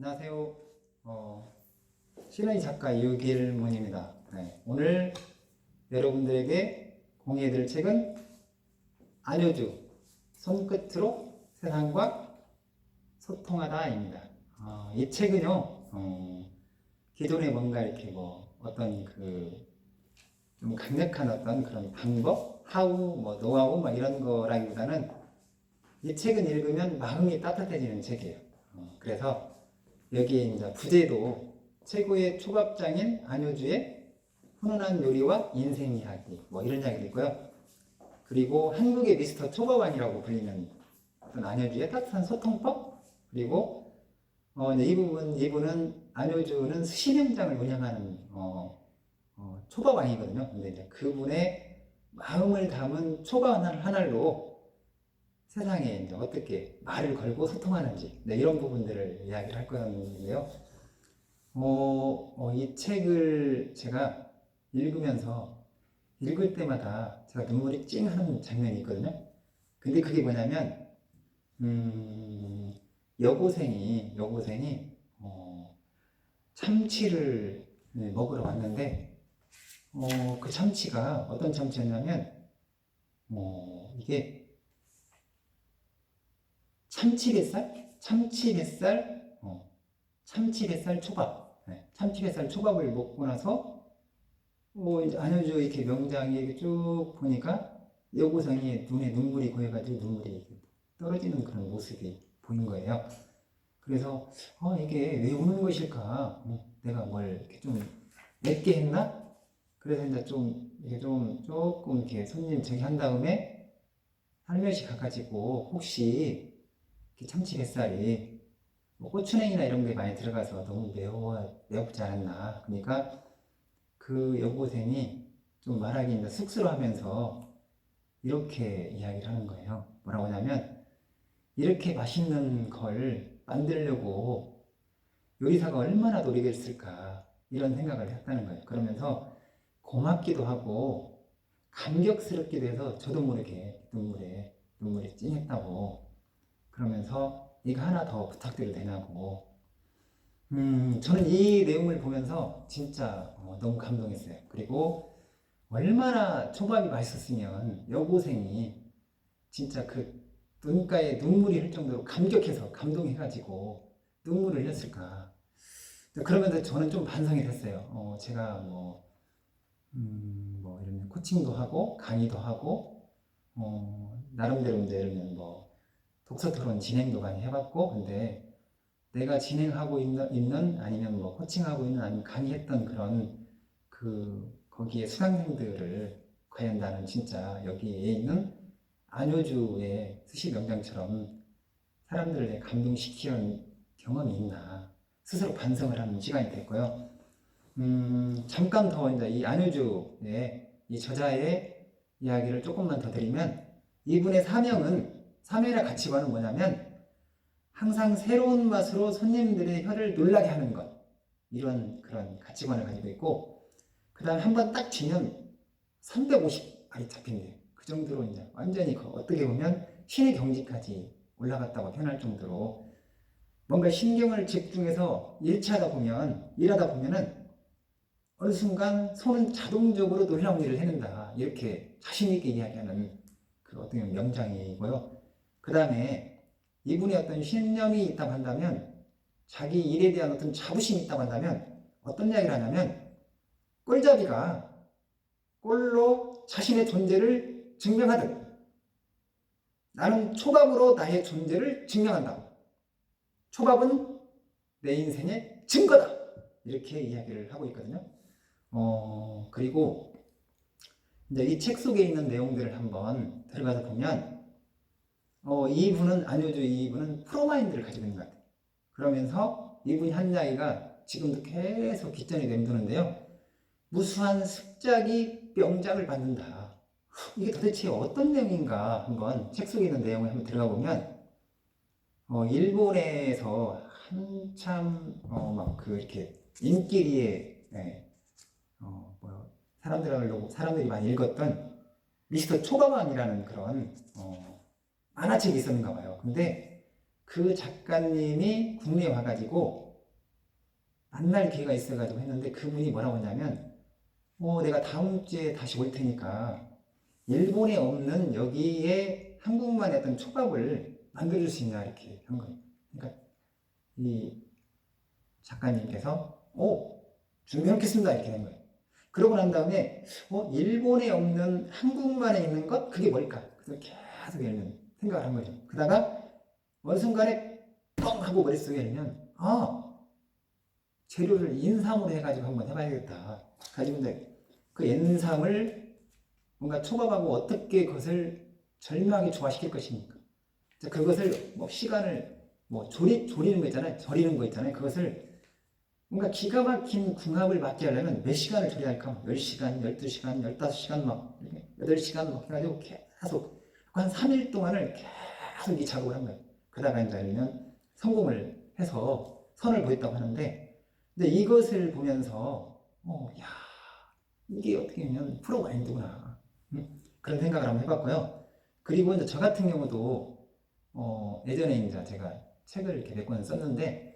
안녕하세요. 시너지 작가 유길문입니다. 네, 오늘 여러분들에게 공유해드릴 책은 안효주 손끝으로 세상과 소통하다입니다. 이 책은요, 기존에 뭔가 이렇게 어떤 좀 강력한 어떤 그런 방법, 하우, 노하우 이런 거라기보다는 이 책은 읽으면 마음이 따뜻해지는 책이에요. 그래서 여기에 이제 부제도 최고의 초밥장인 안효주의 훈훈한 요리와 인생 이야기 이런 이야기도 있고요. 그리고 한국의 미스터 초밥왕이라고 불리는 어떤 안효주의 따뜻한 소통법, 그리고 이분은 안효주는 수십 명장을 운영하는 초밥왕이거든요. 근데 이제 그분의 마음을 담은 초밥 하나로 세상에 이제 어떻게 말을 걸고 소통하는지, 이런 부분들을 이야기를 할 건데요. 이 책을 제가 읽을 때마다 제가 눈물이 찡 하는 장면이 있거든요. 근데 그게 뭐냐면, 여고생이 참치를 먹으러 왔는데, 그 참치가 어떤 참치였냐면, 이게 참치뱃살 초밥. 참치뱃살 초밥을 먹고 나서, 이제 안효주 이렇게 명장이 이렇게 쭉 보니까 여고생이 눈에 눈물이 고여가지고 눈물이 이렇게 떨어지는 그런 모습이 보인 거예요. 그래서, 이게 왜 우는 것일까? 내가 뭘 이렇게 좀 맵게 했나? 그래서 이제 조금 이렇게 손님 저기 한 다음에 살며시 가가지고 혹시 참치 뱃살이 고추냉이나 이런 게 많이 들어가서 너무 매웠지 않았나. 그러니까 그 여고생이 좀 말하기 쑥스러워하면서 이렇게 이야기를 하는 거예요. 뭐라고 하냐면, 이렇게 맛있는 걸 만들려고 요리사가 얼마나 노력했을까, 이런 생각을 했다는 거예요. 그러면서 고맙기도 하고 감격스럽기도 해서 저도 모르게 눈물이 찡했다고. 그러면서 이거 하나 더 부탁드려도 되냐고. 저는 이 내용을 보면서 진짜 너무 감동했어요. 그리고 얼마나 초밥이 맛있었으면 여고생이 진짜 그 눈가에 눈물이 흘 정도로 감동해가지고 눈물을 흘렸을까. 그러면서 저는 좀 반성이 됐어요. 제가 이런 코칭도 하고 강의도 하고 나름대로 이제 독서 토론 진행도 많이 해봤고, 근데 내가 진행하고 있는 아니면 코칭하고 있는 아니면 강의했던 그런 거기에 수강생들을 과연 나는 진짜 여기에 있는 안효주의 수십 명장처럼 사람들을 감동시키는 경험이 있나 스스로 반성을 하는 시간이 됐고요. 잠깐 더 이제 이 안효주의 이 저자의 이야기를 조금만 더 드리면, 이분의 사명이나 가치관은 뭐냐면 항상 새로운 맛으로 손님들의 혀를 놀라게 하는 것, 이런 그런 가치관을 가지고 있고, 그 다음에 한번 딱 쥐면 350알이 잡힌대요. 그 정도로 이제 완전히 어떻게 보면 신의 경지까지 올라갔다고 표현할 정도로 뭔가 신경을 집중해서 일하다 보면은 어느 순간 손은 자동적으로 놀라운 일을 해낸다, 이렇게 자신있게 이야기하는 그 어떤 명장이고요. 그 다음에 이분의 어떤 신념이 있다고 한다면, 자기 일에 대한 어떤 자부심이 있다고 한다면 어떤 이야기를 하냐면, 꼴잡이가 꼴로 자신의 존재를 증명하듯 나는 초밥으로 나의 존재를 증명한다. 초밥은 내 인생의 증거다. 이렇게 이야기를 하고 있거든요. 그리고 이제 이 책 속에 있는 내용들을 한번 들어가서 보면, 이분은 프로마인드를 가지고 있는 것 같아요. 그러면서 이분이 한 이야기가 지금도 계속 귓전에 맴도는데요. 무수한 습작이 명장을 받는다. 이게 도대체 어떤 내용인가 한번 책 속에 있는 내용을 한번 들어가 보면, 일본에서 한참 이렇게 인기리에 사람들이 많이 읽었던 미스터 초밥왕이라는 그런 만화책이 있었는가 봐요. 근데 그 작가님이 국내에 와가지고 만날 기회가 있어가지고 했는데 그분이 뭐라고 하냐면 내가 다음 주에 다시 올 테니까 일본에 없는 여기에 한국만의 어떤 초밥을 만들어줄 수 있냐 이렇게 한 거예요. 그러니까 이 작가님께서 준비해놓겠습니다 이렇게 된 거예요. 그러고 난 다음에 일본에 없는 한국만에 있는 것 그게 뭘까? 그래서 계속 열면 생각을 한 거죠. 그러다가 어느 순간에 뻥 하고 머릿속에 열면 재료를 인삼으로 해가지고 한번 해봐야겠다. 가지고 이제 그 인삼을 뭔가 초밥하고 어떻게 그것을 절묘하게 조화시킬 것입니까? 그것을 시간을 조리는 거 있잖아요. 절이는 거 있잖아요. 그것을 뭔가 기가 막힌 궁합을 맞게 하려면 몇 시간을 조리해야 할까? 10시간, 12시간, 15시간 8시간 해가지고 계속 한 3일 동안을 계속 이 작업을 한 거예요. 그러다가 이제 아니면 성공을 해서 선을 보였다고 하는데 근데 이것을 보면서 야 이게 어떻게 보면 프로 마인드구나. 그런 생각을 한번 해봤고요. 그리고 이제 저 같은 경우도 예전에 이제 제가 책을 이렇게 몇 권 썼는데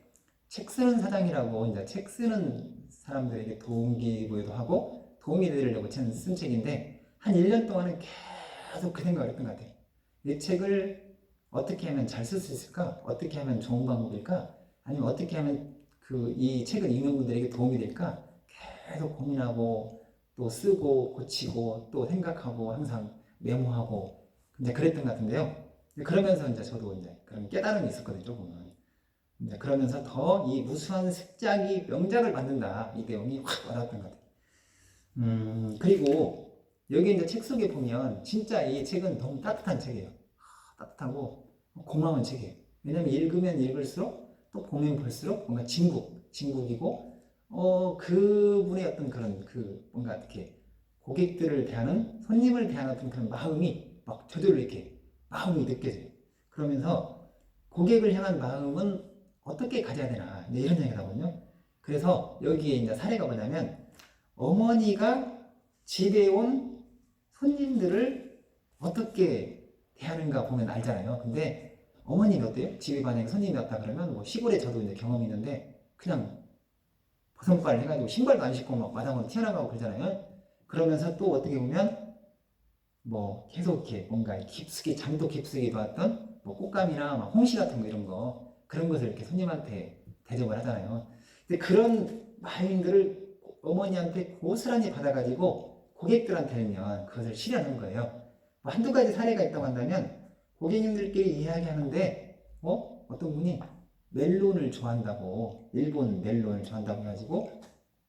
책 쓰는 사장이라고 이제 책 쓰는 사람들에게 동기부여도 하고 도움이 되려고 쓴 책인데 한 1년 동안은 계속 그 생각을 했던 것 같아요. 이 책을 어떻게 하면 잘 쓸 수 있을까? 어떻게 하면 좋은 방법일까? 아니면 어떻게 하면 이 책을 읽는 분들에게 도움이 될까? 계속 고민하고 또 쓰고 고치고 또 생각하고 항상 메모하고 이제 그랬던 것 같은데요. 그러면서 이제 저도 이제 그런 깨달음이 있었거든요, 보면. 이제 그러면서 더 이 무수한 습작이 명작을 만든다. 이 내용이 확 와닿았던 것 같아요. 그리고 여기 이제 책 속에 보면 진짜 이 책은 너무 따뜻한 책이에요. 따뜻하고 고마운 책이에요. 왜냐면 읽으면 읽을수록 또 보면 볼수록 뭔가 진국이고 그분의 어떤 그런 뭔가 이렇게 고객들을 대하는 손님을 대하는 어떤 그런 마음이 막 저절로 이렇게 마음이 느껴져요. 그러면서 고객을 향한 마음은 어떻게 가져야 되나 이런 얘기하거든요. 그래서 여기에 이제 사례가 뭐냐면 어머니가 집에 온 손님들을 어떻게 대하는가 보면 알잖아요. 근데 어머니가 어때요? 집에 만약에 손님이 왔다 그러면 시골에 저도 이제 경험이 있는데 그냥 버선발을 해가지고 신발도 안 신고 막 마당으로 튀어나가고 그러잖아요. 그러면서 또 어떻게 보면 계속 이렇게 뭔가 잠도 깊숙이 놨던 꽃감이나 홍시 같은 거 이런 거 그런 것을 이렇게 손님한테 대접을 하잖아요. 근데 그런 마인드를 어머니한테 고스란히 받아가지고 고객들한테는 그것을 실현하는 거예요. 한두 가지 사례가 있다고 한다면 고객님들끼리 이야기하는데 어떤 분이 멜론을 좋아한다고 일본 멜론을 좋아한다고 해가지고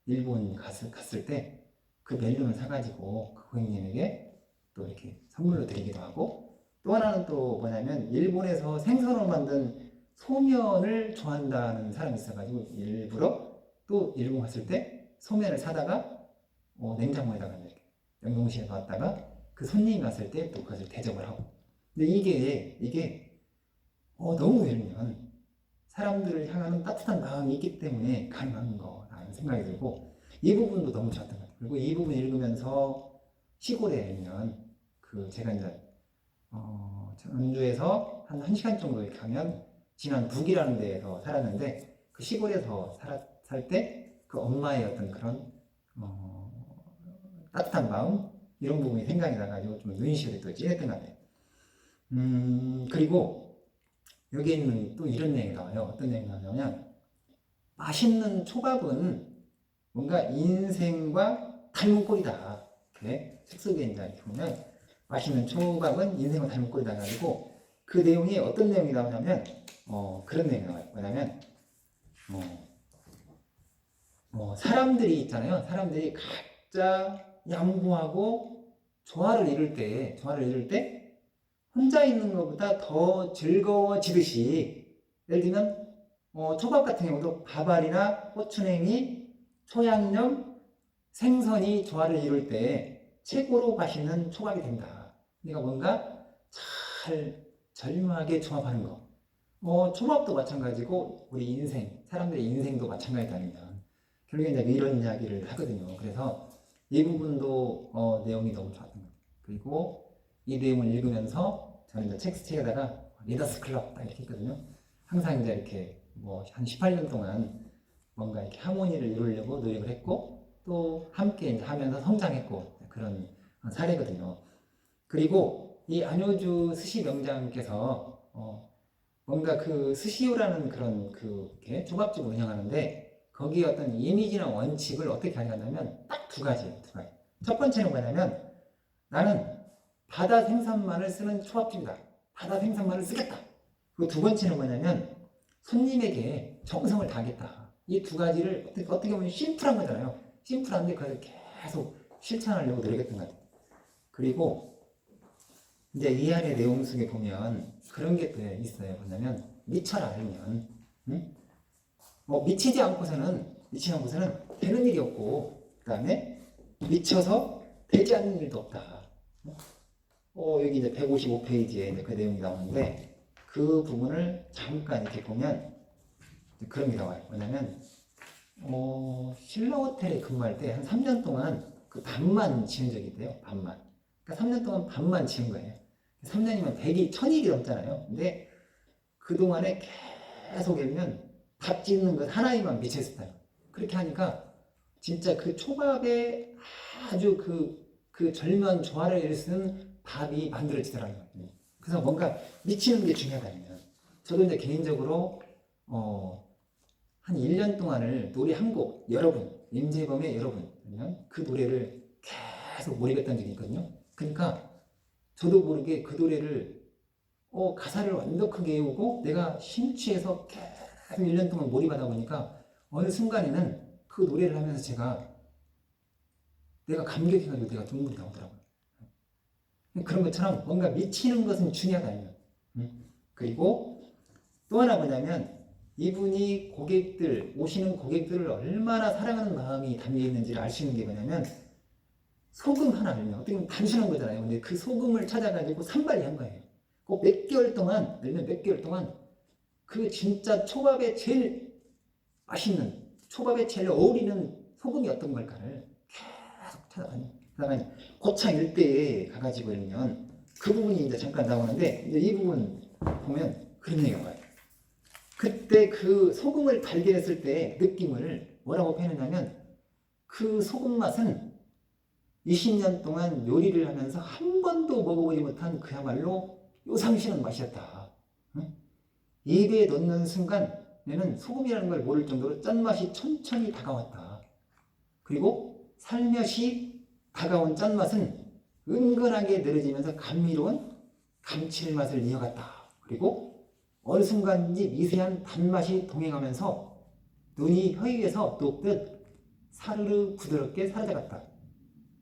일본 갔을 때 그 멜론을 사가지고 그 고객님에게 또 이렇게 선물로 드리기도 하고 또 하나는 또 뭐냐면 일본에서 생선으로 만든 소면을 좋아한다는 사람이 있어가지고 일부러 또 일본 갔을 때 소면을 사다가 냉장고에다가 이렇게 냉동실에 놨다가 그 손님이 왔을 때 또 그것을 대접을 하고 근데 이게 너무 열면 사람들을 향하는 따뜻한 마음이 있기 때문에 가능한 거라는 생각이 들고 이 부분도 너무 좋았던 것 같아요. 그리고 이 부분 읽으면서 시골에 있는 제가 이제 전주에서 한 1시간 정도 이렇게 가면 진안 북이라는 데에서 살았는데 그 시골에서 살 때 그 엄마의 어떤 그런 따뜻한 마음 이런 부분이 생각이 나가지고 좀 눈시울이 또 찐했던 것 같아요. 그리고 여기 있는 또 이런 얘기가 나와요. 어떤 얘기가 나오냐면 맛있는 초밥은 뭔가 인생과 닮은 꼴이다. 책 속에 이제 보면 맛있는 초밥은 인생과 닮은 꼴이다 가지고 그 내용이 어떤 내용이 나오냐면 그런 내용이 나와요. 뭐냐면 사람들이 있잖아요. 사람들이 각자 양보하고 조화를 이룰 때 혼자 있는 것보다 더 즐거워지듯이 예를 들면 초밥 같은 경우도 밥알이나 고추냉이, 초양념, 생선이 조화를 이룰 때 최고로 맛있는 초밥이 된다. 그러니까 뭔가 잘 절묘하게 조합하는 거. 초밥도 마찬가지고 우리 인생, 사람들의 인생도 마찬가지다면 결국에 이제 이런 이야기를 하거든요. 그래서 이 부분도 내용이 너무 좋았던 것 같아요. 그리고 이 내용을 읽으면서 저는 이제 책에다가 리더스 클럽 딱 이렇게 했거든요. 항상 이제 이렇게 한 18년 동안 뭔가 이렇게 하모니를 이루려고 노력을 했고 또 함께 이제 하면서 성장했고 그런 사례거든요. 그리고 이 안효주 스시 명장께서 뭔가 그 스시요라는 그런 이렇게 초밥집을 운영하는데 거기에 어떤 이미지나 원칙을 어떻게 가져갔냐면 딱 두 가지예요. 두 가지. 첫 번째는 뭐냐면 나는 바다 생선만을 쓰는 초밥집이다. 바다 생선만을 쓰겠다. 그리고 두 번째는 뭐냐면 손님에게 정성을 다하겠다. 이 두 가지를 어떻게 보면 심플한 거잖아요. 심플한데 그걸 계속 실천하려고 노력했던 것 같아요. 그리고 이제 이 안의 내용 속에 보면 그런 게 또 있어요. 뭐냐면 미쳐라 알면, 응? 미치지 않고서는 되는 일이 없고, 그 다음에 미쳐서 되지 않는 일도 없다. 여기 이제 155페이지에 그 내용이 나오는데 그 부분을 잠깐 이렇게 보면 그런 게 나와요. 뭐냐면 신라 호텔에 근무할 때 한 3년 동안 그 밤만 지은 적이 있대요. 밤만. 그러니까 3년 동안 밤만 지은 거예요. 3년이면 100일, 1000일이 넘잖아요. 근데 그동안에 계속 일면 밥 짓는 것 하나에만 미쳐있었어요. 그렇게 하니까 진짜 그 초밥에 아주 그 절묘한 조화를 일쓰는 밥이 만들어지더라고요. 그래서 뭔가 미치는 게 중요하다면 저도 이제 개인적으로 한 1년 동안을 노래 한 곡, 여러분, 임재범의 여러분, 그 노래를 계속 몰입했던 적이 있거든요. 그러니까 저도 모르게 그 노래를 가사를 완벽하게 외우고 내가 심취해서 계속 1년 동안 몰입하다 보니까 어느 순간에는 그 노래를 하면서 내가 감격해가지고 내가 눈물이 나오더라고요. 그런 것처럼 뭔가 미치는 것은 중요하다. 그리고 또 하나 뭐냐면 이분이 오시는 고객들을 얼마나 사랑하는 마음이 담겨 있는지를 알 수 있는 게 뭐냐면 소금 하나 알면 어떻게 보면 단순한 거잖아요. 근데 그 소금을 찾아가지고 산발이 한 거예요. 꼭 몇 개월 동안, 늘면 몇 개월 동안 그 진짜 초밥에 제일 맛있는, 초밥에 제일 어울리는 소금이 어떤 걸까를 계속 찾아가요. 고창 일대에 가가지고 이러면 그 부분이 이제 잠깐 나오는데 이제 이 부분 보면 그런 얘기가 나와요. 그때 그 소금을 발견했을 때 느낌을 뭐라고 표현했냐면 그 소금 맛은 20년 동안 요리를 하면서 한 번도 먹어보지 못한 그야말로 요상시는 맛이었다. 응? 입에 넣는 순간 내는 소금이라는 걸 모를 정도로 짠맛이 천천히 다가왔다. 그리고 살며시 다가온 짠맛은 은근하게 느려지면서 감미로운 감칠맛을 이어갔다. 그리고 어느 순간인지 미세한 단맛이 동행하면서 눈이 혀 위에서 녹듯 사르르 부드럽게 사라져갔다.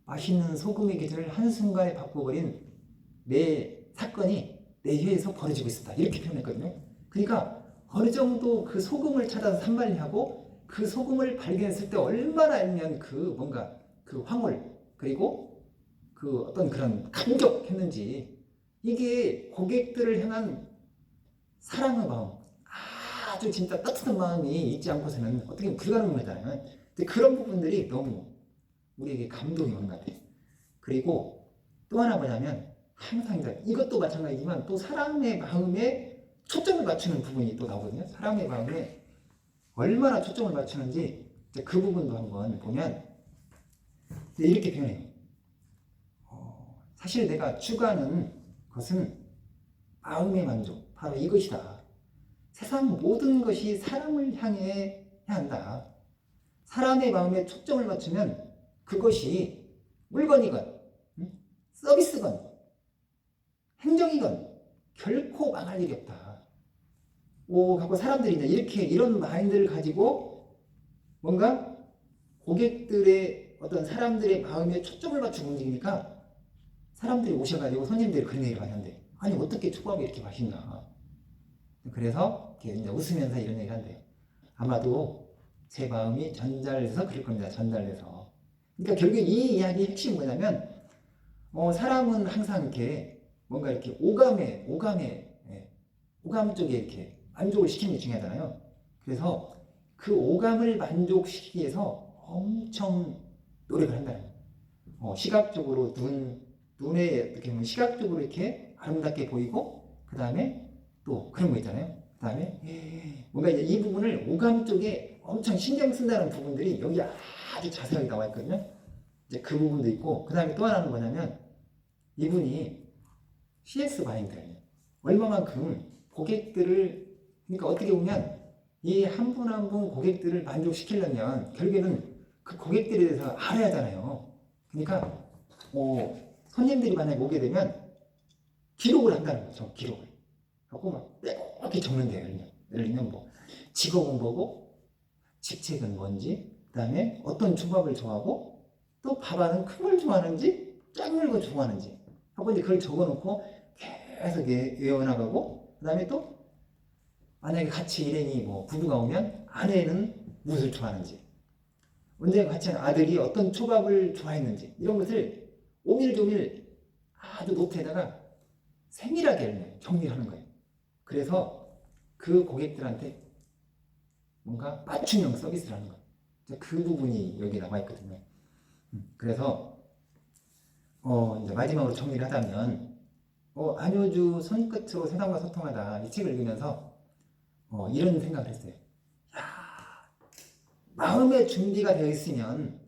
맛있는 소금의 계절을 한순간에 바꿔버린 내 사건이 내 혀에서 벌어지고 있었다. 이렇게 표현했거든요. 그러니까 어느 정도 그 소금을 찾아서 산발하고 그 소금을 발견했을 때 얼마나 알면 뭔가 그 황홀 그리고 그 어떤 그런 감격했는지 이게 고객들을 향한 사랑의 마음 아주 진짜 따뜻한 마음이 있지 않고서는 어떻게 불가능하잖아요. 그런 부분들이 너무 우리에게 감동이 오는 것 같아요. 그리고 또 하나 뭐냐면 항상 이것도 마찬가지지만 또 사람의 마음에 초점을 맞추는 부분이 또 나오거든요. 사람의 마음에 얼마나 초점을 맞추는지 그 부분도 한번 보면 이렇게 표현해요. 사실 내가 추구하는 것은 마음의 만족, 바로 이것이다. 세상 모든 것이 사람을 향해 해야 한다. 사람의 마음에 초점을 맞추면 그것이 물건이건 서비스건 행정이건 결코 망할 일이 없다. 갖고 사람들이 이제 이런 마인드를 가지고 뭔가 고객들의 어떤 사람들의 마음에 초점을 맞추고 움직이니까 사람들이 오셔가지고 손님들이 그런 얘기를 많이 한대. 아니 어떻게 초밥이 이렇게 맛있나. 그래서 이제 웃으면서 이런 얘기를 한대요. 아마도 제 마음이 전달돼서 그럴 겁니다. 전달돼서. 그러니까 결국 이 이야기의 핵심이 뭐냐면 사람은 항상 이렇게 뭔가 이렇게 오감 쪽에 이렇게 만족을 시키는 게 중요하잖아요. 그래서 그 오감을 만족시키기 위해서 엄청 노력을 한다는 거예요. 시각적으로 눈에 어떻게 보면 시각적으로 이렇게 아름답게 보이고 그 다음에 또 그런 거 있잖아요. 그다음에 뭔가 이제 이 부분을 오감 쪽에 엄청 신경 쓴다는 부분들이 여기 아주 자세하게 나와 있거든요. 이제 그 부분도 있고, 그다음에 또 하나는 뭐냐면 이분이 CS 마인드예요. 얼마만큼 고객들을, 그러니까 어떻게 보면 이 한 분 한 분 고객들을 만족시키려면 결국에는 그 고객들에 대해서 알아야 하잖아요. 그러니까 손님들이 만약에 오게 되면 기록을 한다는 거죠. 기록을 하고 막 이렇게 적는데요. 예를 들면 뭐 직업은 뭐고, 직책은 뭔지, 그다음에 어떤 초밥을 좋아하고, 또 밥알은 큰 걸 좋아하는지 작은 걸 좋아하는지 하고 이제 그걸 적어놓고 계속 외워나가고, 그다음에 또 만약에 같이 일행이 뭐 부부가 오면 아내는 무엇을 좋아하는지, 언제 같이 한 아들이 어떤 초밥을 좋아했는지, 이런 것을 오밀조밀 아주 노트에다가 세밀하게 정리를 하는 거예요. 그래서 그 고객들한테 뭔가 맞춤형 서비스를 하는 거예요. 그 부분이 여기 나와 있거든요. 그래서 이제 마지막으로 정리를 하자면, 안효주 손끝으로 세상과 소통하다, 이 책을 읽으면서 이런 생각을 했어요. 야, 마음의 준비가 되어 있으면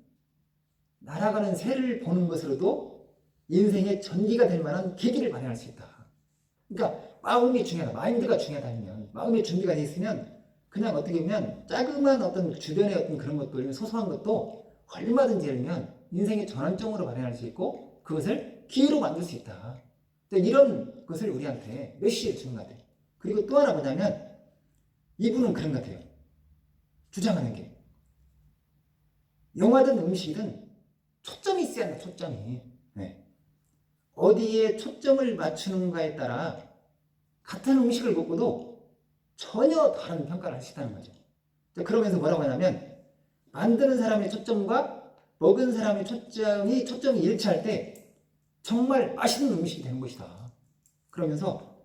날아가는 새를 보는 것으로도 인생의 전기가 될 만한 계기를 마련할 수 있다. 그러니까 마음이 중요하다, 마인드가 중요하다면, 마음의 준비가 되어 있으면 그냥 어떻게 보면 자그마한 어떤 주변의 어떤 그런 것도, 소소한 것도 얼마든지 열면 인생의 전환점으로 마련할 수 있고 그것을 기회로 만들 수 있다. 이런 것을 우리한테 메시지를 주는 것 같아요. 그리고 또 하나 뭐냐면 이분은 그런 것 같아요. 주장하는 게 영화든 음식이든 초점이 있어야 한다. 초점이. 네. 어디에 초점을 맞추는가에 따라 같은 음식을 먹고도 전혀 다른 평가를 할 수 있다는 거죠. 그러면서 뭐라고 하냐면 만드는 사람의 초점과 먹은 사람의 초점이 일치할 때 정말 맛있는 음식이 되는 것이다. 그러면서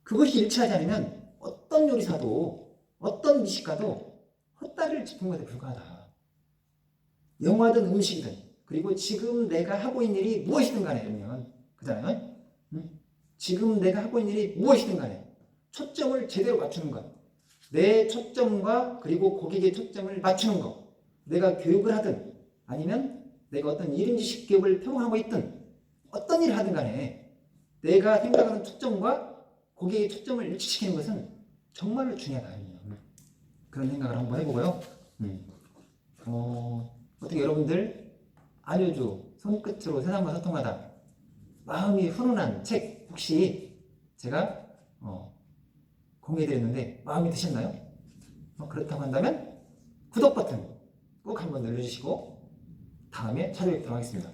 그것이 일치하지 않으면 어떤 요리사도 어떤 미식가도 헛다리를 짚은 것에 불과하다. 영화든 음식이든, 그리고 지금 내가 하고 있는 일이 무엇이든 간에, 그러면 그잖아요. 지금 내가 하고 있는 일이 무엇이든 간에 초점을 제대로 맞추는 것, 내 초점과 그리고 고객의 초점을 맞추는 것, 내가 교육을 하든 아니면 내가 어떤 1인 지식 기업을 평하고 있든 어떤 일을 하든 간에 내가 생각하는 초점과 고객의 초점을 일치시키는 것은 정말로 중요하다. 그런 생각을 한번 해보고요. 어떻게 여러분들 안효주 손끝으로 세상과 소통하다, 마음이 훈훈한 책 혹시 제가 공개해드렸는데 마음에 드셨나요? 그렇다고 한다면 구독 버튼 꼭 한번 눌러주시고 다음에 찾아뵙도록 하겠습니다.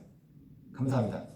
감사합니다.